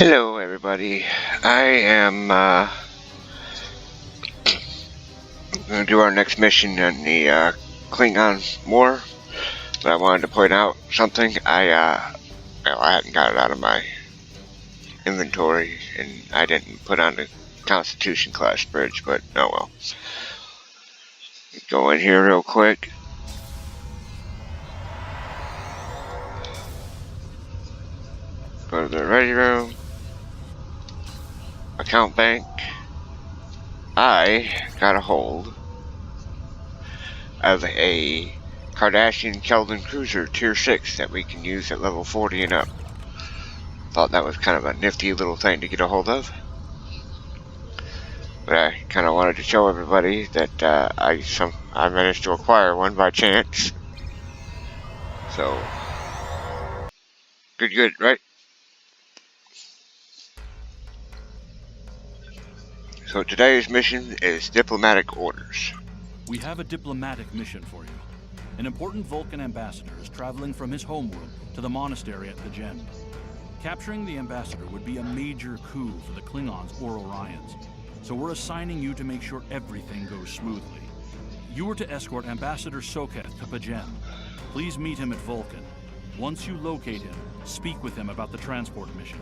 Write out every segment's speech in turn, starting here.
Hello, everybody. I am going to do our next mission in the Klingon War, but I wanted to point out something. I hadn't got it out of my inventory, and I didn't put on the Constitution class bridge, but oh well. Go in here real quick. Go to the ready room. Account bank. I got a hold of a Cardassian Keldon Cruiser Tier 6 that we can use at level 40 and up. Thought that was kind of a nifty little thing to get a hold of. But I kind of wanted to show everybody that I managed to acquire one by chance. So, good, right? So today's mission is diplomatic orders. We have a diplomatic mission for you. An important Vulcan ambassador is traveling from his homeworld to the monastery at Pajem. Capturing the ambassador would be a major coup for the Klingons or Orions, so we're assigning you to make sure everything goes smoothly. You are to escort Ambassador Soketh to Pajem. Please meet him at Vulcan. Once you locate him, speak with him about the transport mission.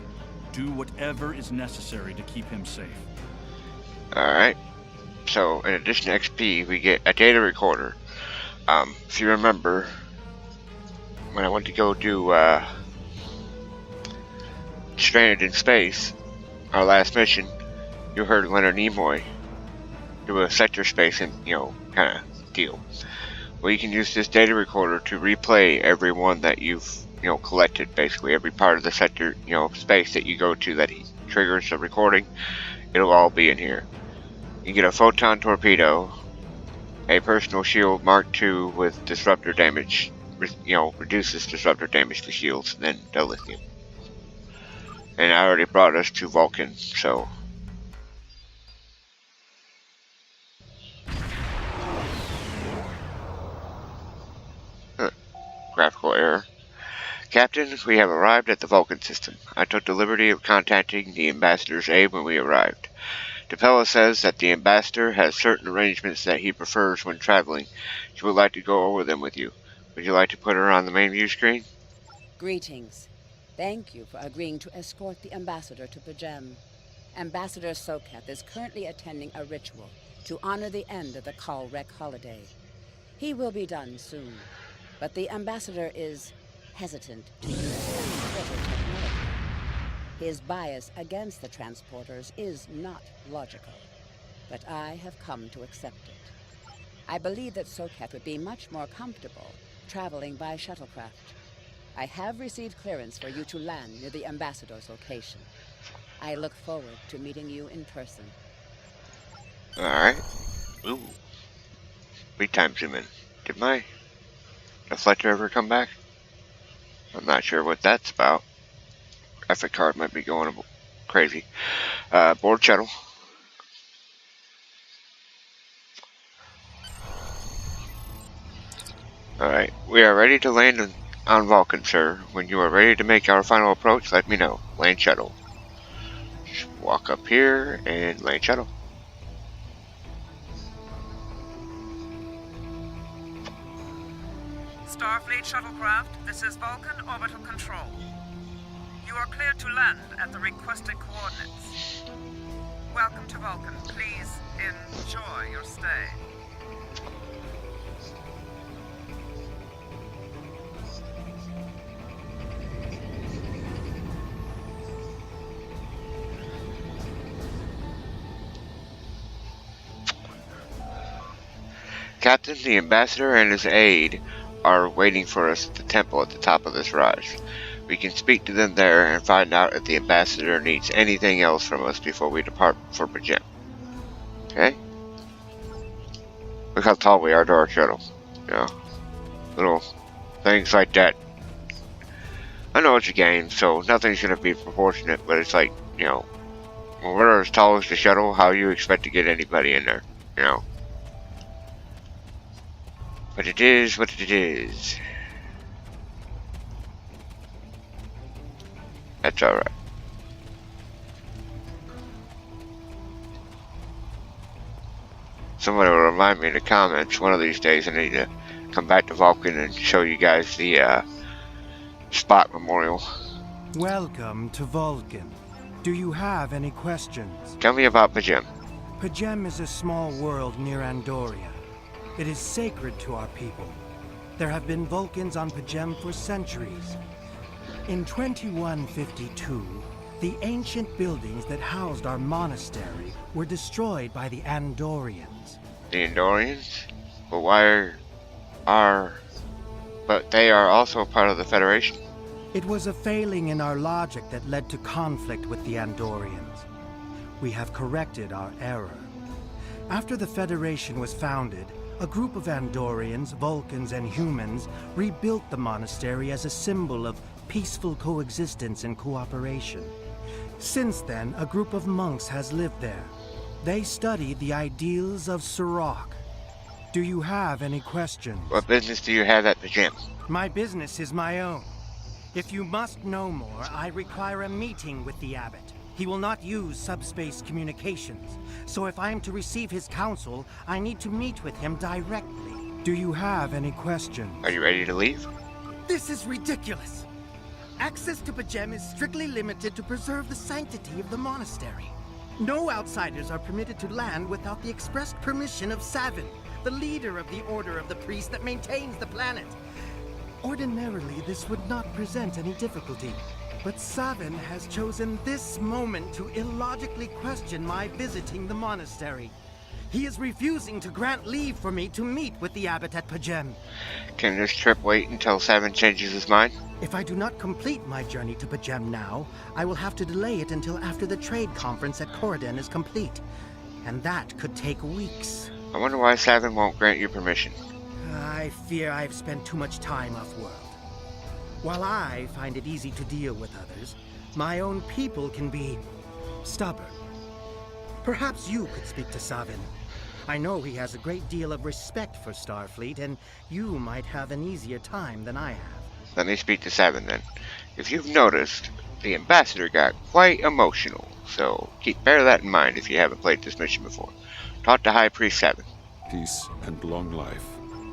Do whatever is necessary to keep him safe. Alright. So, in addition to XP, we get a data recorder. If you remember, when I went to go do Stranded in Space, our last mission, you heard Leonard Nimoy do a sector space and, kind of deal. Well, you can use this data recorder to replay every one that you've, collected, basically. Every part of the sector, space that you go to that triggers the recording, it'll all be in here. You get a photon torpedo, a personal shield Mark II with disruptor damage, reduces disruptor damage to shields, and then the lithium. And I already brought us to Vulcan, so. Graphical error. Captain, we have arrived at the Vulcan system. I took the liberty of contacting the ambassador's aide when we arrived. Depella says that the ambassador has certain arrangements that he prefers when traveling. She would like to go over them with you. Would you like to put her on the main view screen? Greetings. Thank you for agreeing to escort the ambassador to Pajem. Ambassador Soketh is currently attending a ritual to honor the end of the Kalrek holiday. He will be done soon, but the ambassador is hesitant to use transporter technology. His bias against the transporters is not logical, but I have come to accept it. I believe that Soketh would be much more comfortable traveling by shuttlecraft. I have received clearance for you to land near the ambassador's location. I look forward to meeting you in person. Alright. Ooh. Read time zoom in. Did my deflector ever come back? I'm not sure what that's about. Graphic card might be going crazy. Board shuttle. Alright, we are ready to land on Vulcan, sir. When you are ready to make our final approach, let me know. Land shuttle. Just walk up here and land shuttle. Starfleet shuttlecraft, this is Vulcan Orbital Control. You are cleared to land at the requested coordinates. Welcome to Vulcan. Please enjoy your stay. Captain, the ambassador and his aide are waiting for us at the temple at the top of this rise. We can speak to them there and find out if the ambassador needs anything else from us before we depart for Pajem. Okay? Look how tall we are to our shuttle. Little things like that. I know it's a game, so nothing's going to be proportionate, but it's like, when we're as tall as the shuttle, how you expect to get anybody in there, But it is what it is. That's alright. Somebody will remind me in the comments one of these days. I need to come back to Vulcan and show you guys the Spot Memorial. Welcome to Vulcan. Do you have any questions? Tell me about Pajem. Pajem is a small world near Andoria. It is sacred to our people. There have been Vulcans on Pajem for centuries. In 2152, the ancient buildings that housed our monastery were destroyed by the Andorians. The Andorians? But but they are also part of the Federation. It was a failing in our logic that led to conflict with the Andorians. We have corrected our error. After the Federation was founded, a group of Andorians, Vulcans, and humans rebuilt the monastery as a symbol of peaceful coexistence and cooperation. Since then, a group of monks has lived there. They study the ideals of Sirach. Do you have any questions? What business do you have at the gym? My business is my own. If you must know more, I require a meeting with the abbot. He will not use subspace communications, so if I am to receive his counsel, I need to meet with him directly. Do you have any questions? Are you ready to leave? This is ridiculous! Access to Pajem is strictly limited to preserve the sanctity of the monastery. No outsiders are permitted to land without the expressed permission of Savin, the leader of the Order of the Priest that maintains the planet. Ordinarily, this would not present any difficulty, but Savin has chosen this moment to illogically question my visiting the monastery. He is refusing to grant leave for me to meet with the abbot at Pajem. Can this trip wait until Savin changes his mind? If I do not complete my journey to Pajem now, I will have to delay it until after the trade conference at Corridon is complete. And that could take weeks. I wonder why Savin won't grant you permission. I fear I've spent too much time off-world. While I find it easy to deal with others, my own people can be stubborn. Perhaps you could speak to Savin. I know he has a great deal of respect for Starfleet, and you might have an easier time than I have. Let me speak to Savin then. If you've noticed, the ambassador got quite emotional, so bear that in mind if you haven't played this mission before. Talk to High Priest Savin. Peace and long life.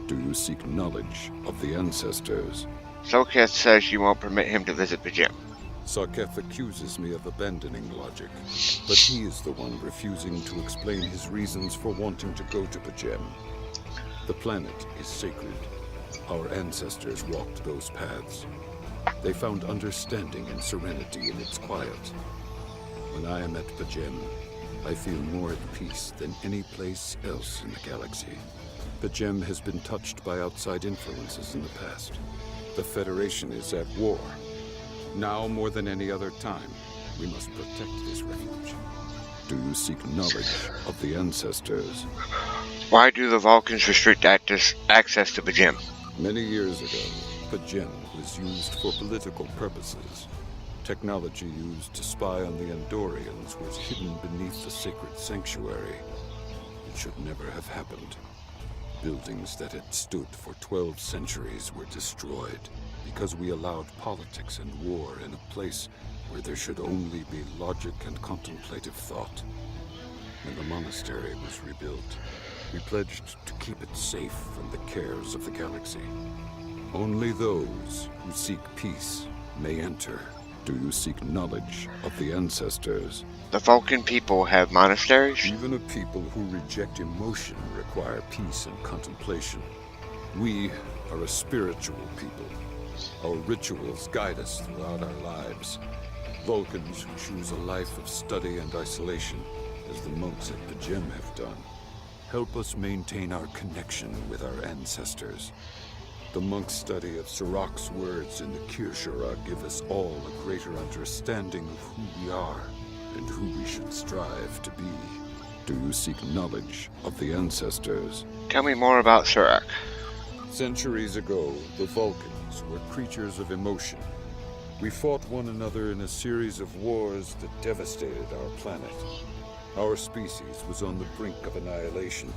Do you seek knowledge of the ancestors? Soketh says you won't permit him to visit Pajem. Sarketh accuses me of abandoning logic, but he is the one refusing to explain his reasons for wanting to go to Pajem. The planet is sacred. Our ancestors walked those paths. They found understanding and serenity in its quiet. When I am at Pajem, I feel more at peace than any place else in the galaxy. Pajem has been touched by outside influences in the past. The Federation is at war. Now more than any other time, we must protect this refuge. Do you seek knowledge of the ancestors? Why do the Vulcans restrict access to Pajem? Many years ago, Pajem was used for political purposes. Technology used to spy on the Andorians was hidden beneath the sacred sanctuary. It should never have happened. Buildings that had stood for 12 centuries were destroyed because we allowed politics and war in a place where there should only be logic and contemplative thought. When the monastery was rebuilt, we pledged to keep it safe from the cares of the galaxy. Only those who seek peace may enter. Do you seek knowledge of the ancestors? The Vulcan people have monasteries? Even a people who reject emotion require peace and contemplation. We are a spiritual people. Our rituals guide us throughout our lives. Vulcans who choose a life of study and isolation, as the monks at Pajem have done, help us maintain our connection with our ancestors. The monk's study of Sirach's words in the Kirshara give us all a greater understanding of who we are and who we should strive to be. Do you seek knowledge of the ancestors? Tell me more about Sirach. Centuries ago, the Vulcans were creatures of emotion. We fought one another in a series of wars that devastated our planet. Our species was on the brink of annihilation.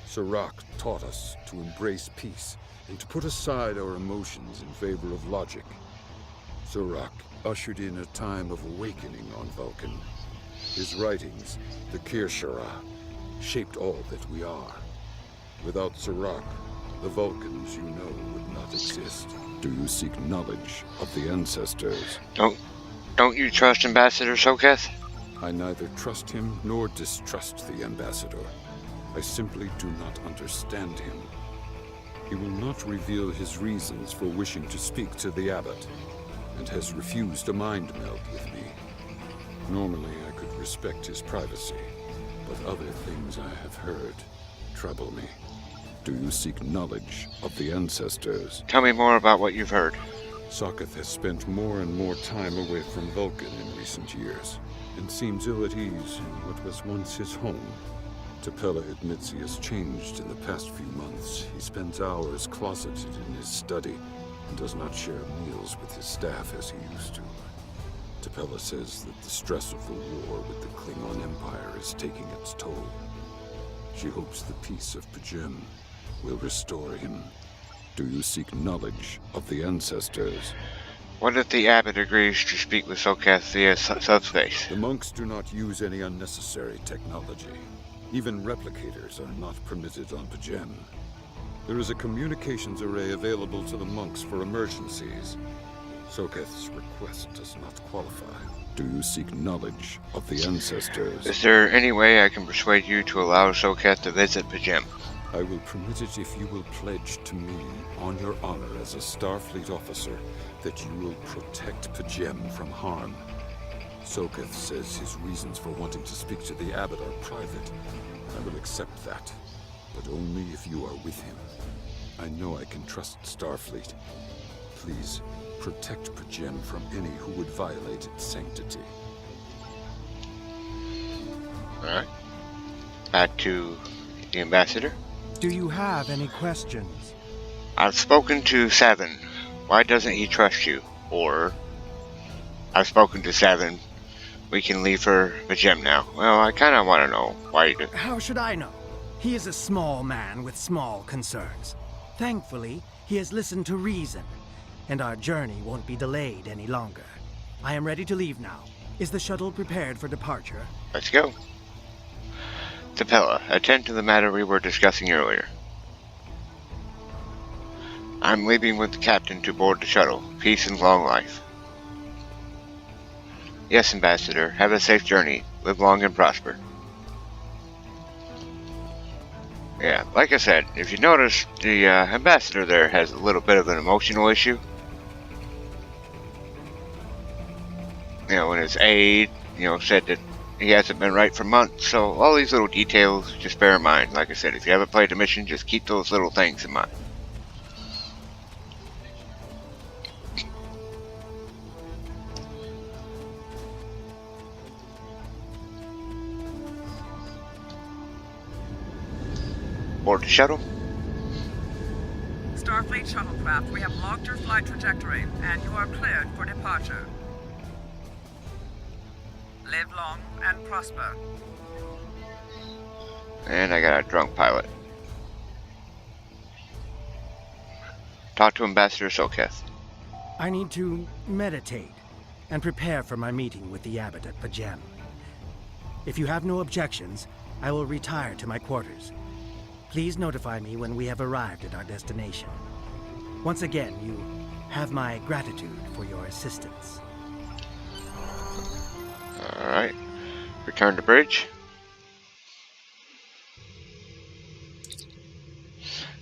Sirach taught us to embrace peace and to put aside our emotions in favor of logic. Sirach ushered in a time of awakening on Vulcan. His writings, the Kirshara, shaped all that we are. Without Serac, the Vulcans you know would not exist. Do you seek knowledge of the ancestors? Don't you trust Ambassador Soketh? I neither trust him nor distrust the ambassador. I simply do not understand him. He will not reveal his reasons for wishing to speak to the abbot, and has refused a mind meld with me. Normally I could respect his privacy, but other things I have heard trouble me. Do you seek knowledge of the ancestors? Tell me more about what you've heard. Soketh has spent more and more time away from Vulcan in recent years, and seems ill at ease in what was once his home. Tapella admits he has changed in the past few months. He spends hours closeted in his study, and does not share meals with his staff as he used to. Tapella says that the stress of the war with the Klingon Empire is taking its toll. She hopes the peace of Pajem will restore him. Do you seek knowledge of the ancestors? What if the abbot agrees to speak with Soketh via subspace? The monks do not use any unnecessary technology. Even replicators are not permitted on Pajem. There is a communications array available to the monks for emergencies. Soketh's request does not qualify. Do you seek knowledge of the ancestors? Is there any way I can persuade you to allow Soketh to visit Pajem? I will permit it if you will pledge to me, on your honor as a Starfleet officer, that you will protect Pajem from harm. Soketh says his reasons for wanting to speak to the abbot are private. I will accept that, but only if you are with him. I know I can trust Starfleet. Please, protect Pajem from any who would violate its sanctity. Alright. Back to the ambassador. Do you have any questions? I've spoken to Seven. Why doesn't he trust you? Or, I've spoken to Seven. We can leave for Pajem now. Well, I kind of want to know why you do. How should I know? He is a small man with small concerns. Thankfully, he has listened to reason, and our journey won't be delayed any longer. I am ready to leave now. Is the shuttle prepared for departure? Let's go. Tapella, attend to the matter we were discussing earlier. I'm leaving with the captain to board the shuttle. Peace and long life. Yes, Ambassador. Have a safe journey. Live long and prosper. Yeah, like I said, if you notice, the Ambassador there has a little bit of an emotional issue. You know, when his aide, said that he hasn't been right for months, so all these little details, just bear in mind. Like I said, if you haven't played the mission, just keep those little things in mind. Board the shuttle. Starfleet shuttlecraft, we have logged your flight trajectory, and you are cleared for departure. Live long and prosper. And I got a drunk pilot. Talk to Ambassador Soketh. I need to meditate and prepare for my meeting with the abbot at Pajem. If you have no objections, I will retire to my quarters. Please notify me when we have arrived at our destination. Once again, you have my gratitude for your assistance. Alright. Return to bridge.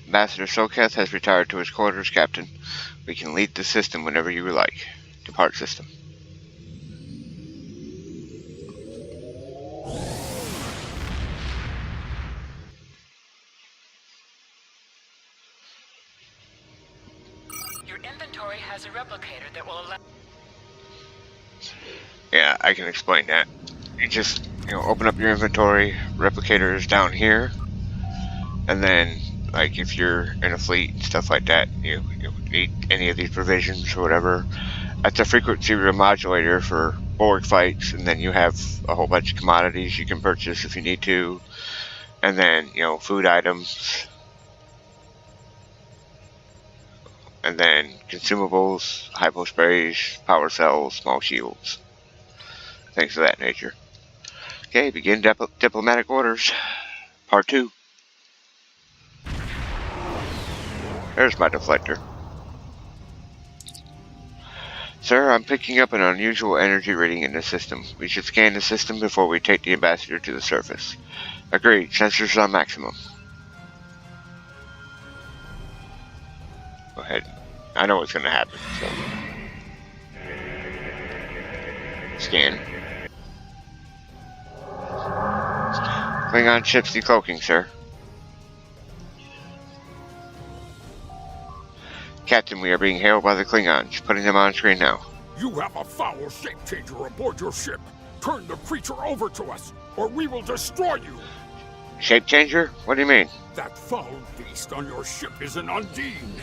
Ambassador Soketh has retired to his quarters, Captain. We can leave the system whenever you would like. Depart system. Your inventory has a replicator that will allow... Yeah, I can explain that. You just, open up your inventory, replicator is down here, and then, like, if you're in a fleet and stuff like that, you need any of these provisions or whatever, that's a frequency remodulator for Borg fights, and then you have a whole bunch of commodities you can purchase if you need to, and then, food items, and then consumables, hypo sprays, power cells, small shields. Things of that nature. Okay, begin diplomatic orders. Part 2. There's my deflector. Sir, I'm picking up an unusual energy reading in the system. We should scan the system before we take the ambassador to the surface. Agreed. Sensors on maximum. Go ahead. I know what's going to happen, so. Scan. Klingon ships decloaking, sir. Captain, we are being hailed by the Klingons. Putting them on screen now. You have a foul shape changer aboard your ship. Turn the creature over to us, or we will destroy you. Shape changer? What do you mean? That foul beast on your ship is an Undine.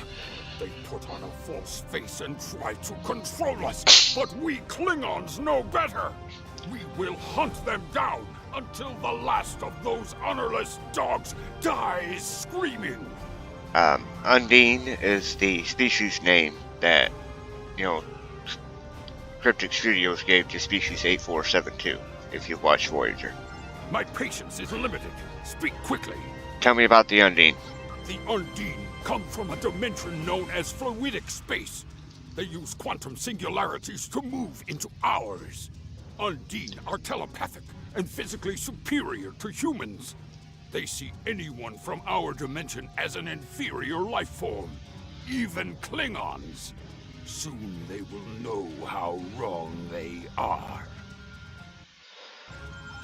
They put on a false face and try to control us, but we Klingons know better. We will hunt them down until the last of those honorless dogs dies screaming. Undine is the species name that, Cryptic Studios gave to species 8472, if you've watched Voyager. My patience is limited. Speak quickly. Tell me about the Undine. The Undine come from a dimension known as fluidic space. They use quantum singularities to move into ours. Undine are telepathic and physically superior to humans. They see anyone from our dimension as an inferior life form, even Klingons. Soon they will know how wrong they are.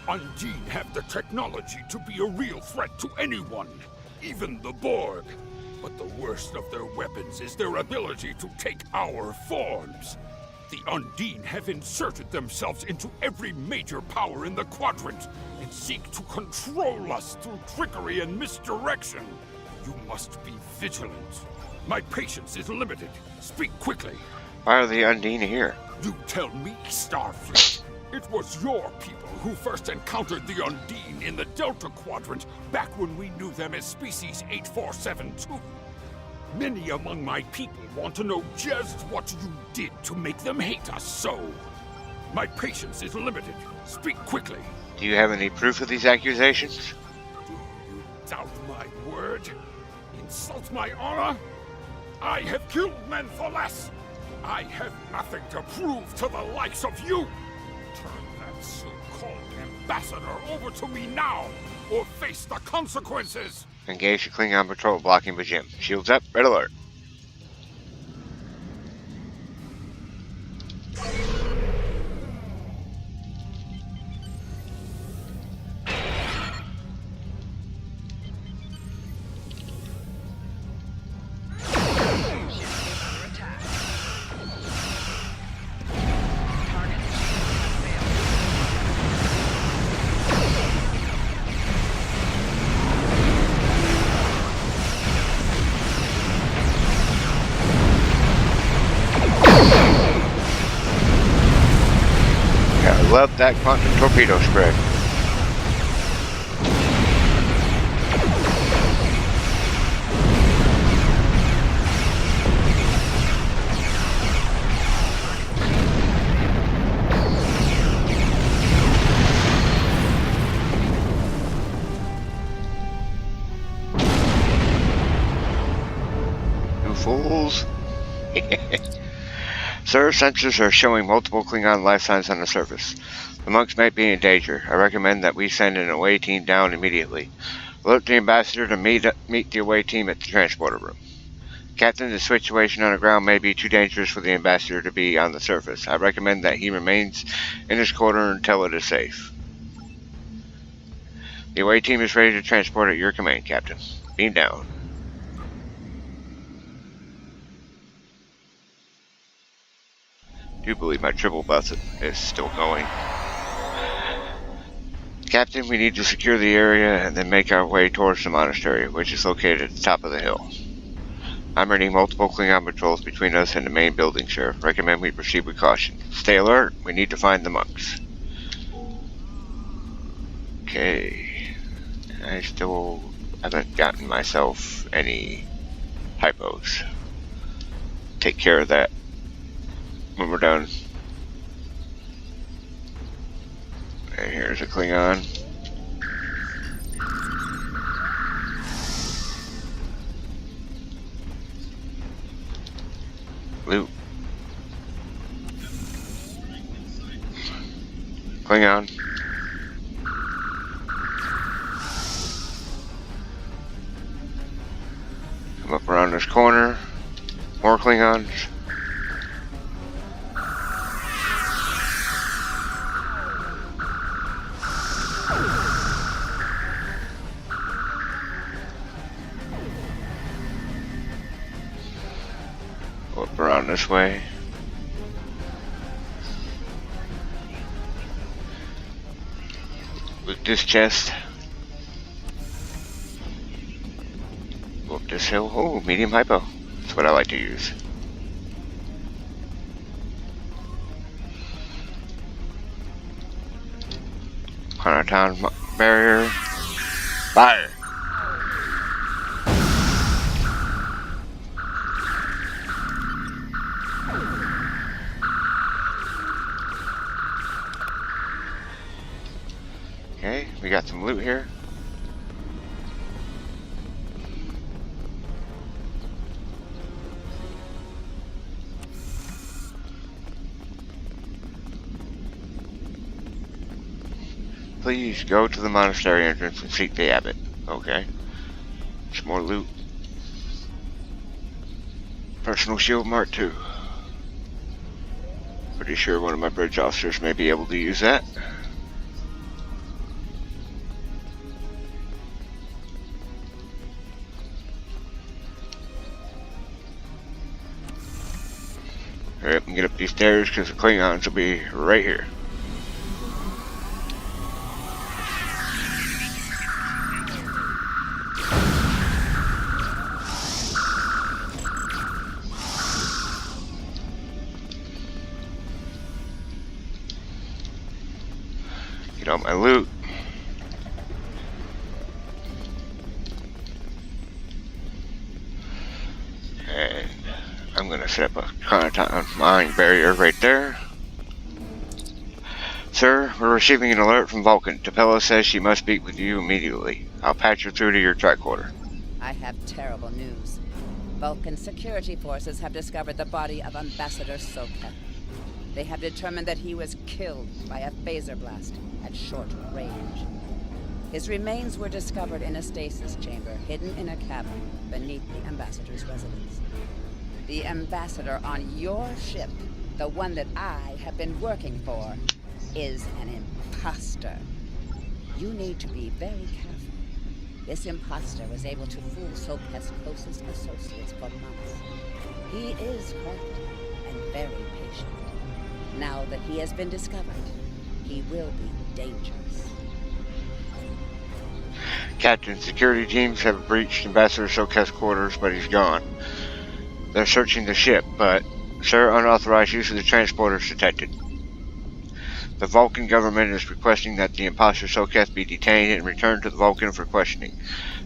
Undine have the technology to be a real threat to anyone, even the Borg. But the worst of their weapons is their ability to take our forms. The Undine have inserted themselves into every major power in the quadrant and seek to control us through trickery and misdirection. You must be vigilant. My patience is limited. Speak quickly. Why are the Undine here? You tell me, Starfleet. It was your people who first encountered the Undine in the Delta Quadrant back when we knew them as Species 8472. Many among my people want to know just what you did to make them hate us so. My patience is limited. Speak quickly. Do you have any proof of these accusations? Do you doubt my word? Insult my honor? I have killed men for less. I have nothing to prove to the likes of you. Turn that so-called ambassador over to me now, or face the consequences. Engage the Klingon patrol blocking Bajim. Shields up. Red alert. Love that quantum torpedo spread. You fools. Sir, sensors are showing multiple Klingon life signs on the surface. The monks might be in danger. I recommend that we send an away team down immediately. Alert the ambassador to meet the away team at the transporter room. Captain, the situation on the ground may be too dangerous for the ambassador to be on the surface. I recommend that he remains in his quarter until it is safe. The away team is ready to transport at your command, Captain. Beam down. I do believe my triple bus is still going. Captain, we need to secure the area and then make our way towards the monastery, which is located at the top of the hill. I'm reading multiple Klingon patrols between us and the main building, sir. Recommend we proceed with caution. Stay alert. We need to find the monks. Okay. I still haven't gotten myself any hypos. Take care of that when we're done. And here's a Klingon. Loot. Klingon. Come up around this corner. More Klingons. Go up around this way. With this chest. Go up this hill. Oh, medium hypo. That's what I like to use. Town barrier. Fire. Okay, we got some loot here. Please go to the monastery entrance and seek the abbot. Okay. Some more loot. Personal shield Mark II. Pretty sure one of my bridge officers may be able to use that. Hurry up and get up these stairs because the Klingons will be right here. Get all my loot. And I'm going to set up a Conatown mine barrier right there. Sir, we're receiving an alert from Vulcan. Tapella says she must speak with you immediately. I'll patch her through to your tricorder. I have terrible news. Vulcan security forces have discovered the body of Ambassador Soketh. They have determined that he was killed by a phaser blast at short range. His remains were discovered in a stasis chamber hidden in a cabin beneath the Ambassador's residence. The Ambassador on your ship, the one that I have been working for, is an imposter. You need to be very careful. This imposter was able to fool Soketh's closest associates for months. He is crafty and very patient. Now that he has been discovered, he will be dangerous. Captain, security teams have breached Ambassador Soketh's quarters, but he's gone. They're searching the ship, but, sir, unauthorized use of the transporter is detected. The Vulcan government is requesting that the imposter Soketh be detained and returned to the Vulcan for questioning.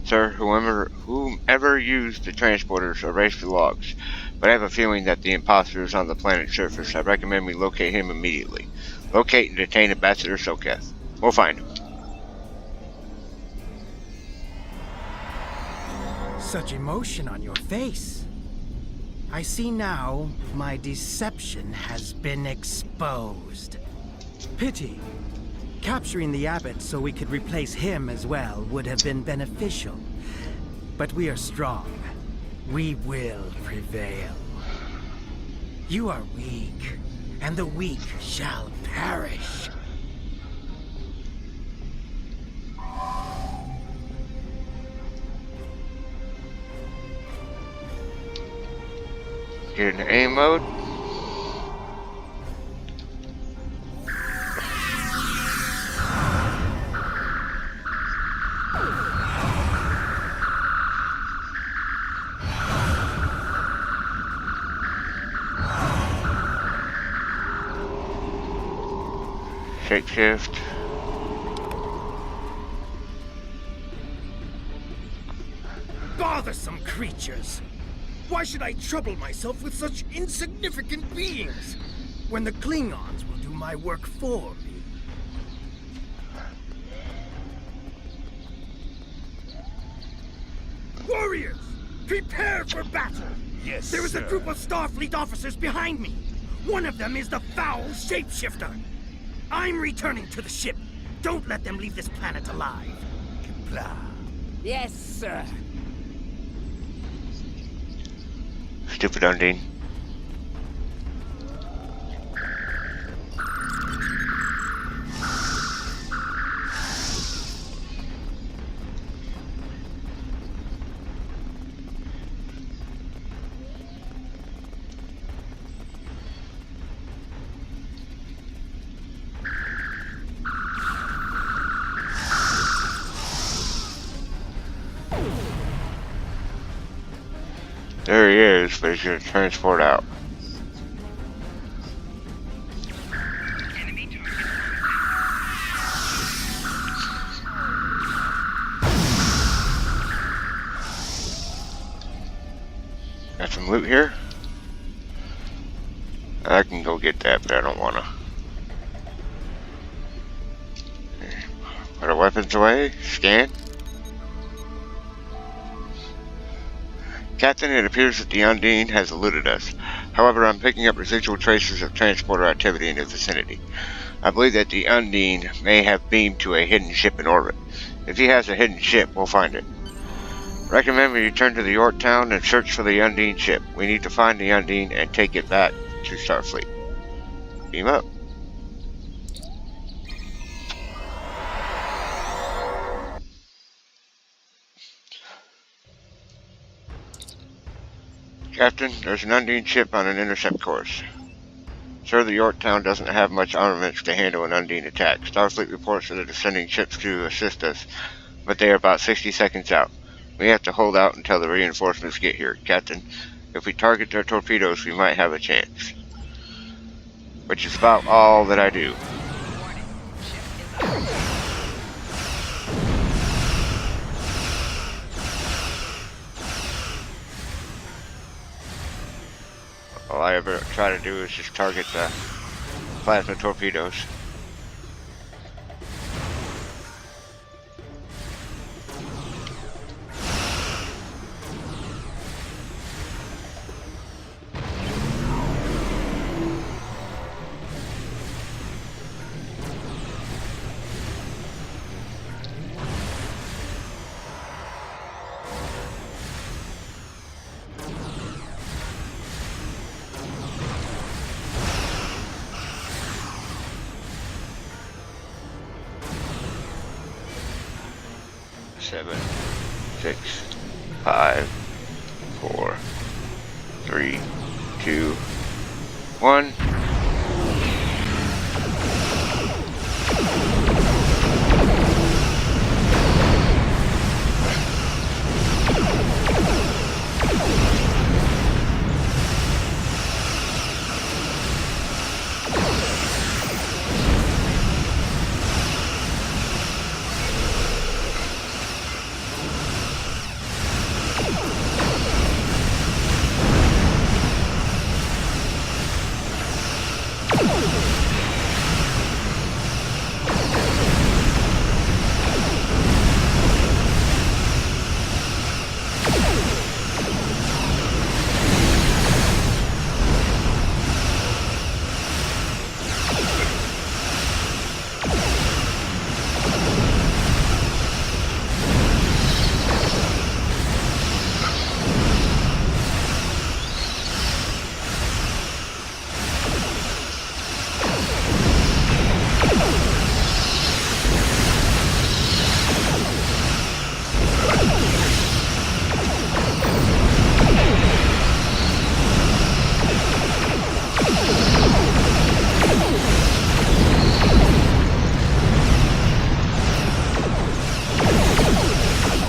Sir, whomever used the transporters erased the logs, but I have a feeling that the imposter is on the planet's surface. I recommend we locate him immediately. Locate and detain Ambassador Soketh. We'll find him. Such emotion on your face. I see now my deception has been exposed. Pity. Capturing the abbot so we could replace him as well would have been beneficial. But we are strong. We will prevail. You are weak, and the weak shall perish. Get into aim mode. Shapeshift. Bothersome creatures! Why should I trouble myself with such insignificant beings, when the Klingons will do my work for me? Warriors, prepare for battle! Yes, There is a sir. group of Starfleet officers behind me. One of them is the foul shapeshifter. I'm returning to the ship. Don't let them leave this planet alive. Blah. Yes, sir. Stupid Undine. There he is, but he's gonna transport out. Got some loot here. I can go get that, but I don't wanna. Put our weapons away. Scan. Captain, it appears that the Undine has eluded us. However, I'm picking up residual traces of transporter activity in the vicinity. I believe that the Undine may have beamed to a hidden ship in orbit. If he has a hidden ship, we'll find it. Recommend we return to the Yorktown and search for the Undine ship. We need to find the Undine and take it back to Starfleet. Beam up. Captain, there's an Undine ship on an intercept course. Sir, the Yorktown doesn't have much armaments to handle an Undine attack. Starfleet reports that they're sending ships to assist us, but they are about 60 seconds out. We have to hold out until the reinforcements get here. Captain, if we target their torpedoes, we might have a chance. Which is about all that I do. All I ever try to do is just target the plasma torpedoes. Seven, 6, 5, 4, 3, 2, 1.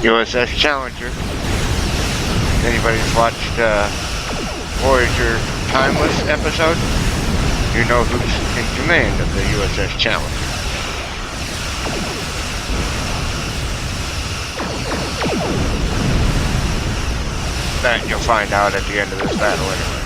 USS Challenger. If anybody's watched Voyager Timeless episode, you know who's in command of the USS Challenger. That you'll find out at the end of this battle anyway.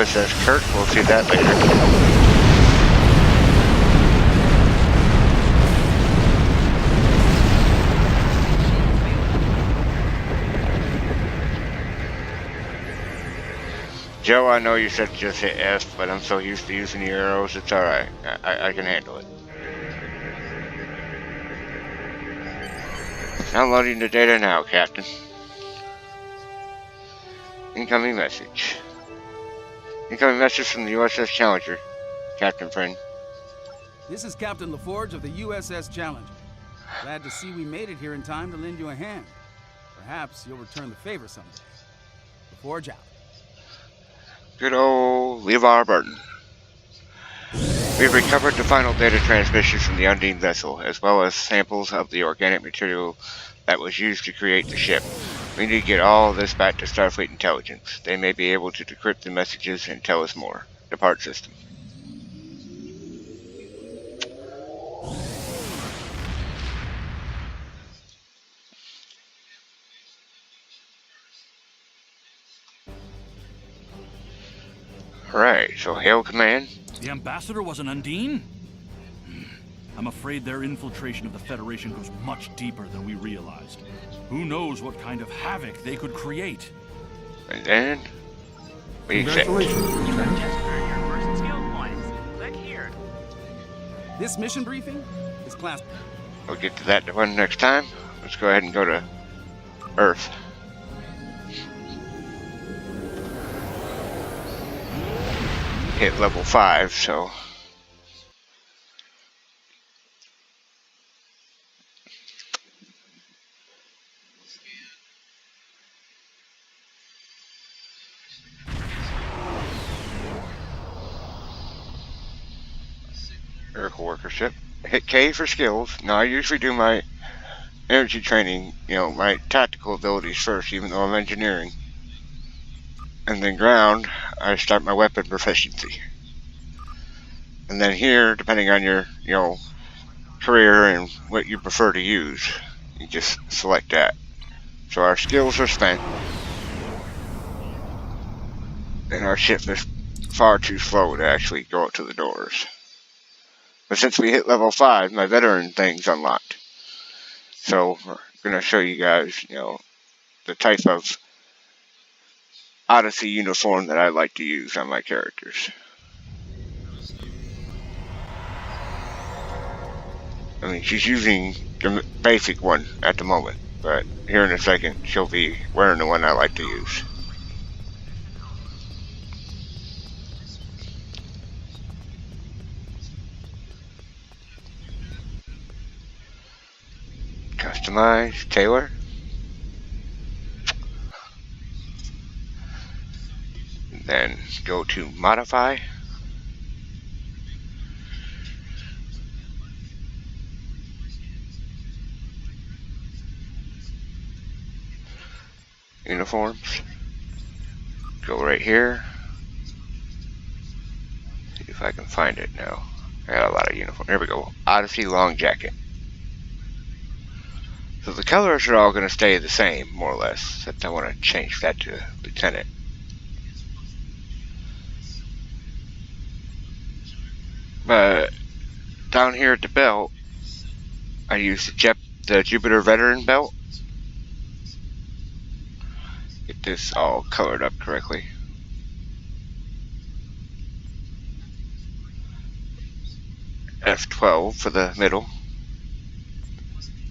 USS Kirk. We'll see that later. Joe, I know you said just hit F, but I'm so used to using the arrows, it's alright. I can handle it. Downloading the data now, Captain. Incoming message. Incoming message from the USS Challenger, Captain friend. This is Captain LaForge of the USS Challenger. Glad to see we made it here in time to lend you a hand. Perhaps you'll return the favor someday. LaForge out. Good old LeVar Burton. We've recovered the final data transmissions from the Undine vessel, as well as samples of the organic material that was used to create the ship. We need to get all of this back to Starfleet Intelligence. They may be able to decrypt the messages and tell us more. Depart system. Alright, so hail command. The ambassador was an Undine? I'm afraid their infiltration of the Federation goes much deeper than we realized. Who knows what kind of havoc they could create? And then we accept. Just earned your first skill points. Click here. This mission briefing is class. We'll get to that one next time. Let's go ahead and go to Earth. Hit level 5, so Miracle Worker ship. Hit K for skills. Now I usually do my energy training, my tactical abilities first, even though I'm engineering. And then ground, I start my weapon proficiency. And then here, depending on your, career and what you prefer to use, you just select that. So our skills are spent. And our ship is far too slow to actually go up to the doors. But since we hit level 5, my veteran thing's unlocked. So we're going to show you guys, the type of Odyssey uniform that I like to use on my characters. I mean, she's using the basic one at the moment, but here in a second she'll be wearing the one I like to use. Customize, tailor. Then go to modify. Uniforms. Go right here. See if I can find it now. I got a lot of uniforms. There we go. Odyssey long jacket. So the colors are all going to stay the same, more or less. Except I want to change that to lieutenant. But down here at the belt, I use the Jupiter Veteran belt. Get this all colored up correctly. F12 for the middle.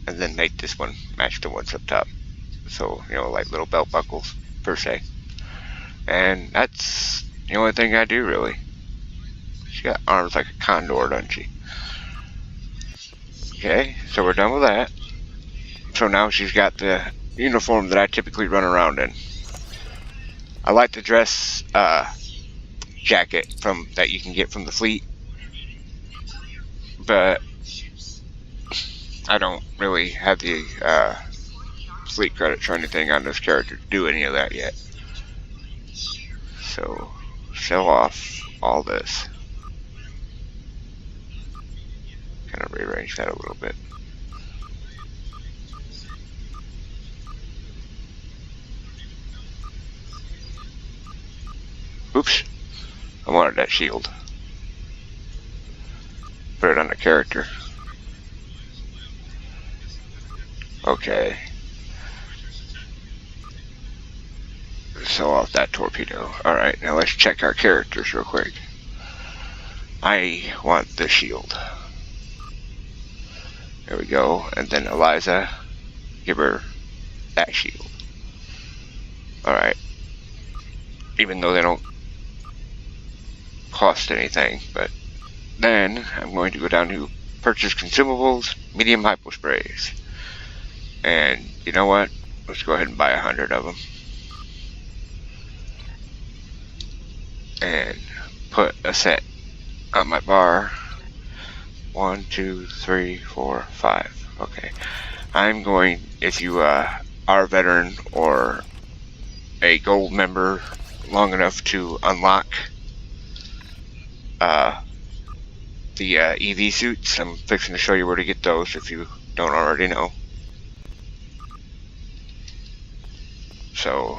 And then make this one match the ones up top. So, like little belt buckles, per se. And that's the only thing I do, really. She got arms like a condor, doesn't she? Okay, so we're done with that. So now she's got the uniform that I typically run around in. I like the dress jacket that you can get from the fleet, but I don't really have the fleet credits or anything on this character to do any of that yet. So sell off all this. Kind of rearrange that a little bit. Oops. wanted that shield. Put it on the character. Okay. So off that torpedo. Alright, now let's check our characters real quick. I want the shield. There we go. And then Eliza, give her that shield. Alright. Even though they don't cost anything. But then I'm going to go down to purchase consumables, medium hypo sprays. And you know what? Let's go ahead and buy 100 of them. And put a set on my bar. 1, 2, 3, 4, 5. Okay. I'm going, if you are a veteran or a gold member long enough to unlock the EV suits, I'm fixing to show you where to get those if you don't already know. So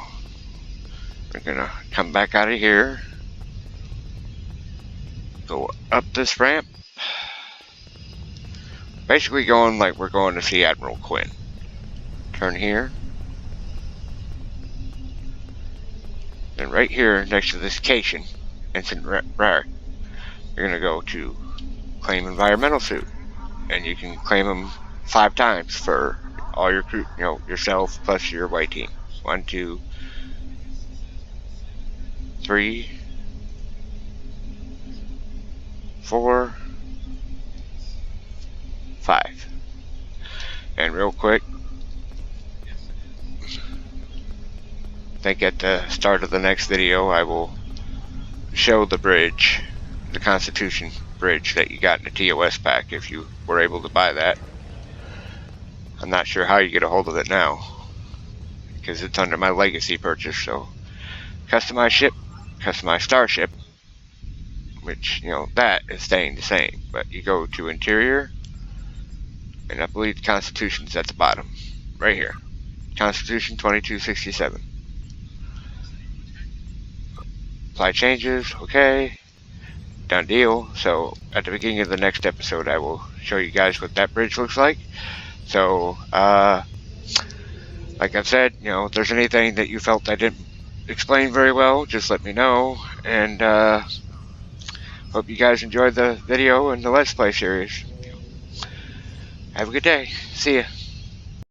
we're gonna come back out of here, go up this ramp, basically going like we're going to see Admiral Quinn. Turn here, and right here next to this Cation Ensign Rare, you're gonna go to claim environmental suit, and you can claim them 5 times for all your crew, you know, yourself plus your white team. 1, 2, 3, 4, 5. And real quick, I think at the start of the next video I will show the bridge, the Constitution bridge that you got in the TOS pack if you were able to buy that. I'm not sure how you get a hold of it now, because it's under my legacy purchase. So customize ship, customize starship, which, you know, that is staying the same, but you go to interior, and I believe the Constitution's at the bottom right here, Constitution 2267. Apply changes. Okay, done deal. So at the beginning of the next episode I will show you guys what that bridge looks like. So like I've said, you know, if there's anything that you felt I didn't explain very well, just let me know. And hope you guys enjoyed the video and the Let's Play series. Have a good day. See ya.